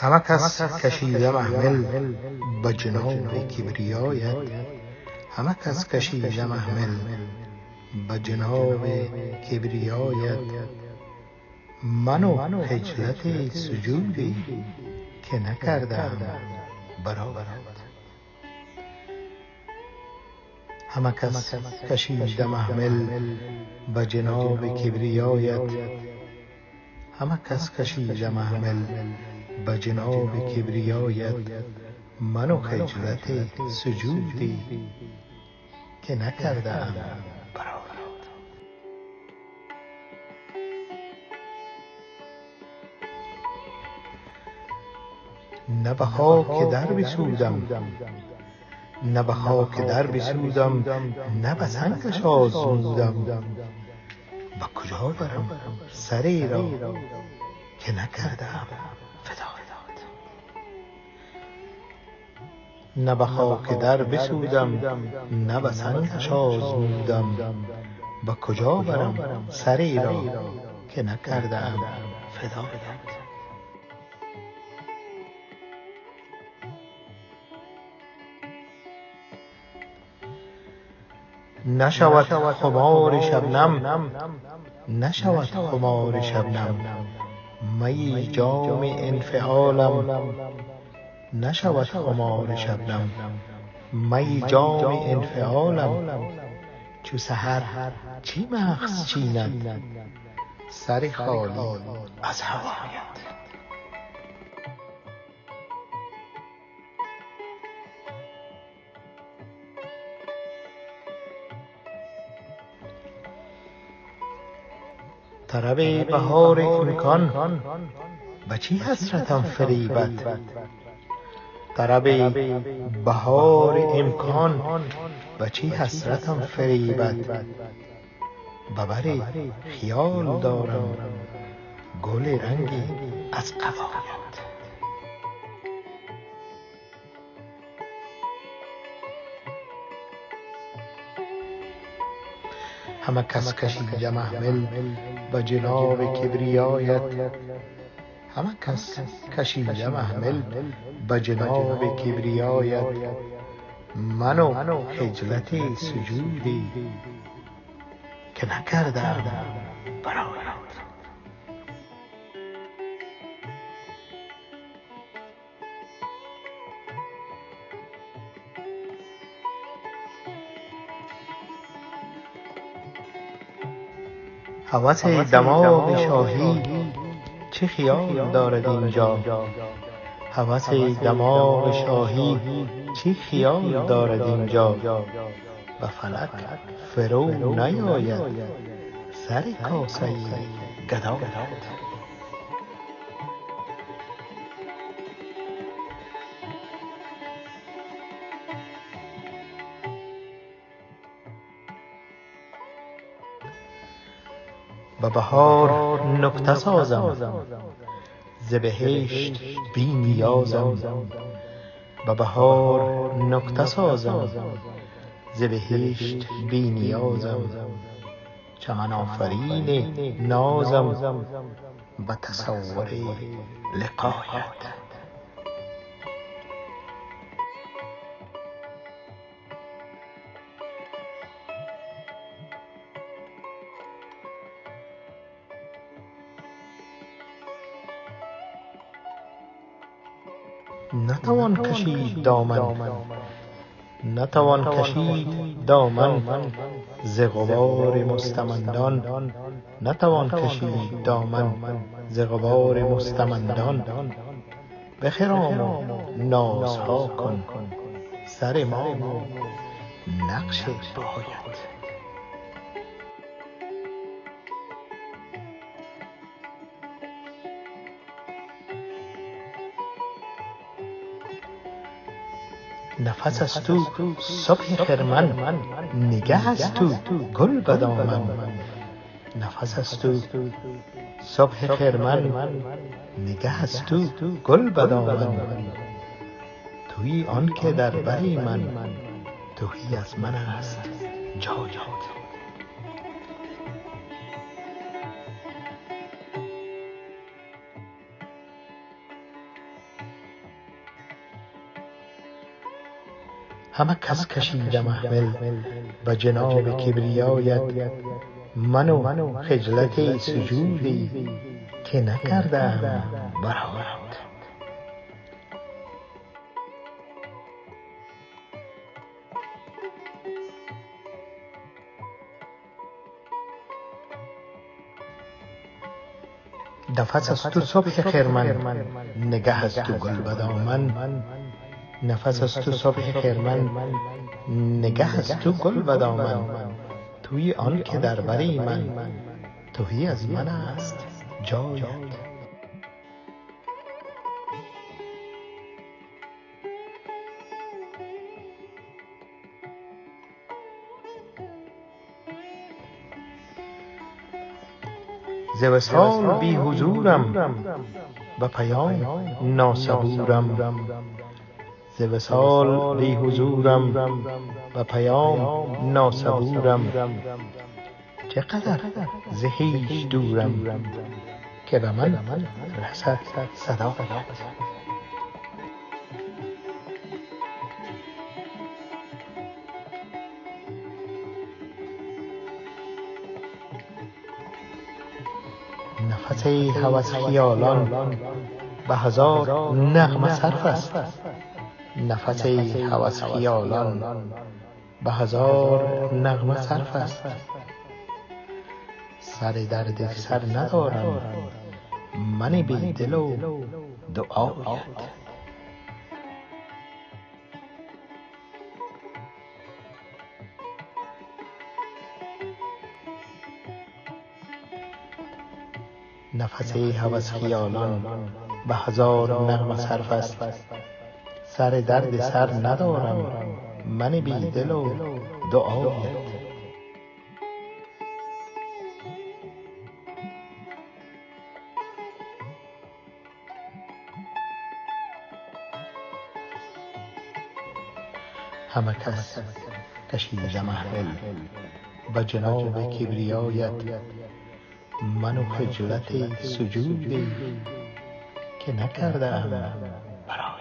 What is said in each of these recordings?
همه کس کشیده محمل به جناب کبریایت، همه کس کشیده محمل به جناب کبریایت. من و خجلت سجودی که نکردم برایت. همه کس کشیده محمل به جناب کبریایت، همه کس کشیده محمل به جناب کبریایت. من و خجلت سجودی که نکردم برایت. نه به خاک در بسودم، نه به خاک در بسودم، نه به سنگش آزمودم. به کجا برم سری را که نکردم فدایت. نه به خاک در بسودم، نه به سنگش آزمودم. به کجا برم سری را که نکردم فدایت. نشود خمار شبنم، نشود خمار شبنم، می جام انفعالم. نشود خمار شبنم، می جام انفعالم. چو سحر چی مغز چیند سر خالی از هوایت. طرب بهار امکان به چی حسرتم فریبد. طرب بهار امکان به چی حسرتم فریبد. به بر خیال دارم گل رنگی از قبایت. همه کس کشیده محمل به جناب کبریایت، همه کس کشیده محمل به جناب کبریایت. من و خجلت سجودی که نکردم برایت. هوس دماغ شاهی چه خیال دارد اینجا. هوس دماغ شاهی چه خیال دارد اینجا. به فلک فرو نیاید سر کاسه گدایت. به بهار نکته سازم ز بهشت بی نیازم. به بهار نکته سازم ز بهشت بی نیازم. چمن آفرین نازم به تصور لقایت. نتوان کشید دامن، نتوان کشید دامن ز غبار مستمندان. نتوان کشید دامن ز غبار مستمندان. بخرام و نازها کن سر ما و نقش پایت. نفس از تو صبح خرمن، نگه از تو گل به دامن. نفس از تو صبح خرمن، نگه از تو گل به دامن. تویی آن که در بر من، تویی از من است جایت. همه کس کشیده محمل به جناب کبریایت، من و خجلت سجودی که نکردم برایت. نفس از تو صبح خرمن، نگه از تو گل به دامن. نفس از تو صبح خرمن، نگه از تو گل به دامن. توی آن که در بری من، تویی از من است جایت. ز وصال بی حضورم به پیام ناصبورم. ز وصال بی حضورم به پیام ناصبورم. چقدر ز خویش دورم که به من رسد صدایت. نفس هوس خیالان به هزار نغمه صرف است. نفس هوس خیالان به هزار نغمه صرف است. سر درد سر ندارم من بی دل و دعایت. نفس هوس خیالان به هزار نغمه صرف است. سر درد سر ندارم من بی دل و دعایت. همه کس کشیده محمل به جناب کبریایت، من و خجلت سجودی که نکردم برایت.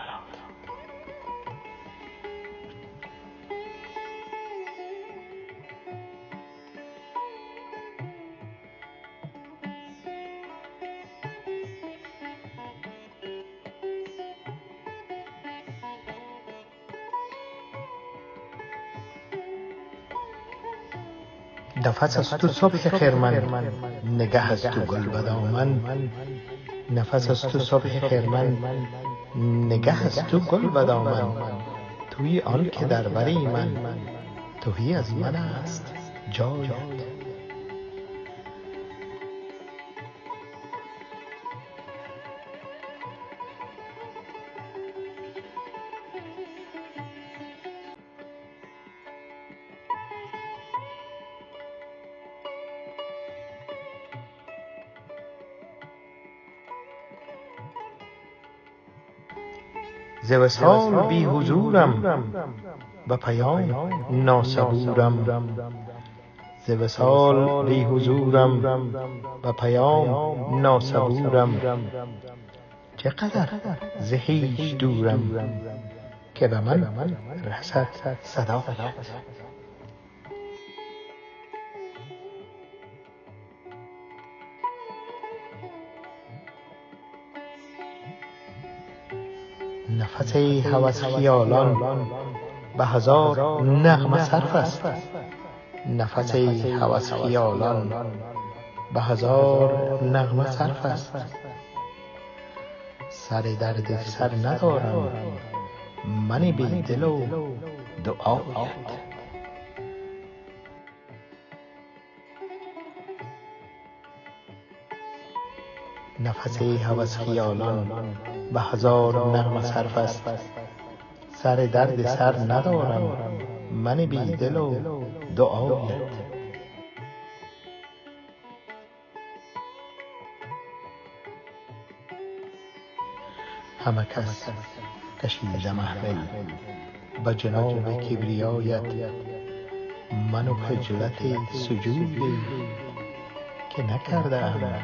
نفس از تو صبح خرمن، نگه از تو گل به دامن. نفس از تو صبح خرمن، نگه از تو گل به دامن. توی آن که در بری من، تویی از من است جایت. ز وصال بی حضورم به پیام ناصبورم. ز وصال بی حضورم به پیام ناصبورم. چقدر ز خویش دورم که به من رسد صدایت. نفس هوس خیالان به هزار نغمه صرف است. نفس هوس خیالان به هزار نغمه صرف است. سر درد سر ندارم من بی دل و دعایت. نفس هوس خیالان به هزار نغمه صرف است. سر درد سر ندارم من بی دل و دعایت. همه کس کشیده محمل به جناب کبریایت، من و خجلت سجودی که نکردم